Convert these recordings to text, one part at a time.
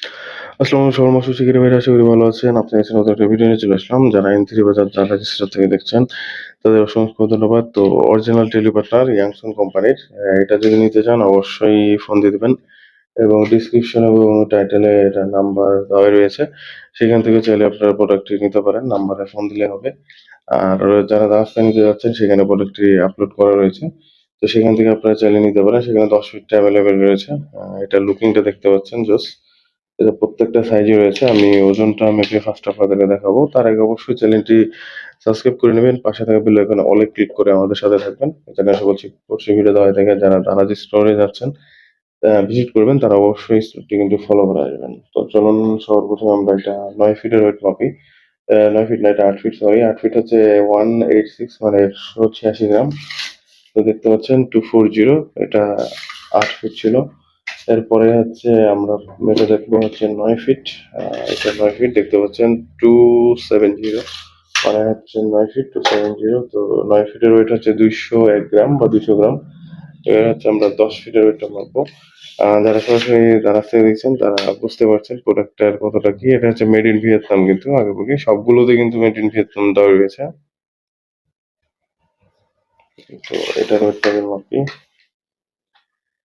আসসালামু আলাইকুম শর্মা সুশিকির ভাইরা, আশা করি ভালো আছেন। আপনার কাছে নতুন একটা ভিডিও নিয়ে চলে আসলাম। যারা এন3 বাজার যারা রেজিস্টার থেকে দেখছেন তাদের অসংখ্য ধন্যবাদ। তো অরিজিনাল টেলিপার্টনার ইয়াংসন কোম্পানির এটা যদি নিতে চান অবশ্যই ফোন দিয়ে দিবেন এবং ডিসক্রিপশন এবং টাইটেলে এটার নাম্বার দেওয়া রয়েছে। সেখান থেকে চাইলে আপনারা প্রোডাক্টটি নিতে পারেন। নাম্বারে ফোন দিলে হবে। আর যারা রাজশাহী নিতে যাচ্ছেন সেখানে প্রোডাক্টটি আপলোড করা রয়েছে। তো সেখান থেকে আপনারা চাইলে নিতে পারেন। সেখানে 10 ফিটটা অ্যাভেলেবেল রয়েছে। এটার লুকিংটা দেখতে পাচ্ছেন জোস। এটা প্রত্যেকটা সাইজে রয়েছে। আমি ওজনটা মেপে ফার্স্ট আপনাদেরকে দেখাবো। তার আগে অবশ্যই চ্যানেলটি সাবস্ক্রাইব করে নেবেন। পাশে থাকা বেল আইকনে অলে ক্লিক করে আমাদের সাথে থাকবেন। এখানে আশা করছি প্রত্যেক ভিডিও দেওয়া হয়ে থাকে। যারা দারাজ স্টোরে যাচ্ছেন ভিজিট করবেন তারা অবশ্যই স্টোরটি কিন্তু ফলো করে আসবেন। তো চলুন সর্বপ্রথম আমরা এটা 9 ফিটের ওয়েট মাপি। 9 ফিট না, এটা 8 ফিট, সরি 8 ফিট হচ্ছে 186 মানে 186 গ্রাম। তো দেখতে পাচ্ছেন 240, এটা 8 ফিট ছিল। এরপরে হচ্ছে আমরা মেপে দেখবো হচ্ছে 9 ফিট। এটা 9 ফিট দেখতে পাচ্ছেন 270, মানে হচ্ছে 9 ফিট 270। তো 9 ফিটের ওয়েট হচ্ছে 201 গ্রাম বা 200 গ্রাম। তো এর হচ্ছে আমরা 10 ফিটের ওয়েটটা মাপবো। যারা সরাসরি দারাজ থেকে দেখছেন তারা বুঝতে পারছেন প্রোডাক্টটার কতটা কি। এটা হচ্ছে মেড ইন ভিয়েতনাম, কিন্তু আগে বলি সবগুলোতে কিন্তু মেড ইন ভিয়েতনাম দেওয়া রয়েছে। তো এটার ওয়েটটা আমি মাপি।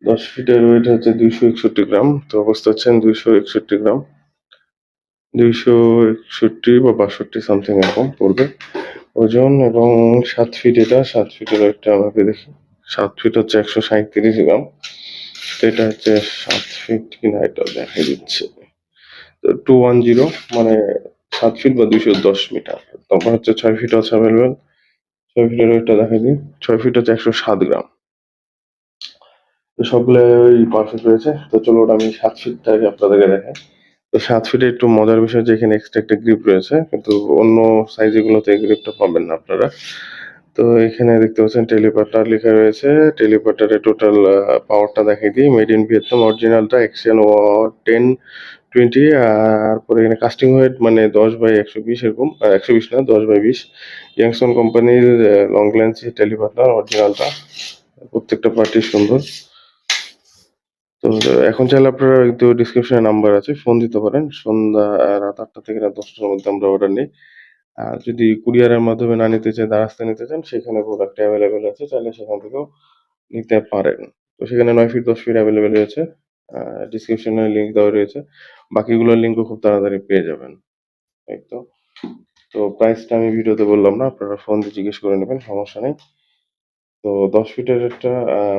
10 ফিটের ওয়েট হচ্ছে 261 গ্রাম। তো বুঝতে পারছেন 261 গ্রাম, 261 বা 62 সামথিং এরকম পড়বে ওজন। এবং 7 ফিট, এটা 7 ফিটের ওয়েটটা আমাকে দেখি। 7 ফিট হচ্ছে 137 গ্রাম। তো এটা হচ্ছে 7 ফিট কিনা এটা দেখাই দিচ্ছে। তো 210, মানে 7 ফিট বা 210 মিটার। তারপর হচ্ছে 6 ফিট আছে অ্যাভেলেবেল। 6 ফিটের ওয়েটটা দেখাই দিই। 6 ফিট হচ্ছে 107 গ্রাম। তো সবগুলোই পারফেক্ট রয়েছে। তো চলো ওটা আমি 7 ফিটটা আগে আপনাদেরকে দেখাই। তো 7 ফিটে একটু মজার বিষয় যে এখানে এক্সট্রা একটা গ্রিপ রয়েছে, কিন্তু অন্য সাইজ গুলোতে এই গ্রিপটা পাবেন না আপনারা। তো এখানে দেখতে পাচ্ছেন টেলিপার্টার লেখা রয়েছে। টেলিপার্টারের টোটাল পাওয়ারটা দেখাই দিই। মেড ইন ভিয়েতনাম অরিজিনালটা এক্সিয়ান 1020। আর পরে এখানে কাস্টিং ওয়েট মানে 10/120 এরকম, 120 না 10/20। ইয়াংসন কোম্পানির লং লেন্স টেলিপার্টার অরিজিনালটা। প্রত্যেকটা পার্টি সুন্দর। তো এখন চাইলে আপনারা কিন্তু ডিসক্রিপশনে নাম্বার আছে, ফোন দিতে পারেন। সন্ধ্যা রাত 8টা থেকে রাত 10টার মধ্যে আমরা অর্ডার নিই। আর যদি কুরিয়ারের মাধ্যমে না নিতে চান, দ্বারস্থ নিতে চান, সেখানে প্রোডাক্ট অ্যাভেলেবেল আছে, চাইলে সেখান থেকেও নিতে পারেন। তো সেখানে 9 ফিট 10 ফিট অ্যাভেলেবেল রয়েছে। ডিসক্রিপশনে লিঙ্ক দেওয়া রয়েছে। বাকিগুলোর লিঙ্কও খুব তাড়াতাড়ি পেয়ে যাবেন। এই তো। তো প্রাইসটা আমি ভিডিওতে বললাম না, আপনারা ফোন দিয়ে জিজ্ঞেস করে নেবেন, সমস্যা নেই। তো 10 ফিটের রেটটা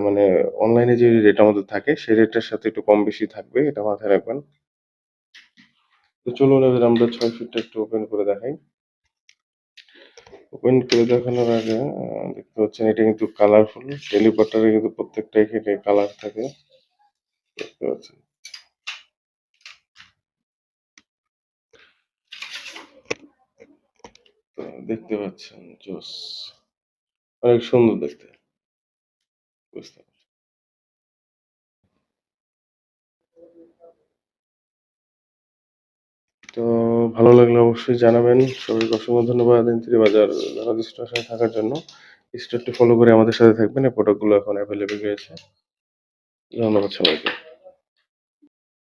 মানে অনলাইনে যে রেট আমাদের থাকে সেই রেটের সাথে একটু কম বেশি থাকবে, এটা মাথায় রাখবেন। তো চলুন এবার আমরা 6 ফিটটা একটু ওপেন করে দেখাই। ওপেন করে দেখানোর আগে দেখতে পাচ্ছেন এটা কিন্তু কালারফুল। টেলিপার্টারে কিন্তু প্রত্যেকটা এখানে কালার থাকে, দেখতে পাচ্ছেন। তো দেখতে পাচ্ছেন জোস, অনেক সুন্দর দেখতে, বুঝতে পারছেন। তো ভালো লাগলে অবশ্যই জানাবেন। সবাইকে অসংখ্য ধন্যবাদ এন3 বাজার দারাজ স্টেশনে থাকার জন্য। স্টোরটি ফলো করে আমাদের সাথে থাকবেন। এই প্রোডাক্টগুলো এখন অ্যাভেলেবেল রয়েছে। ধন্যবাদ সবাইকে।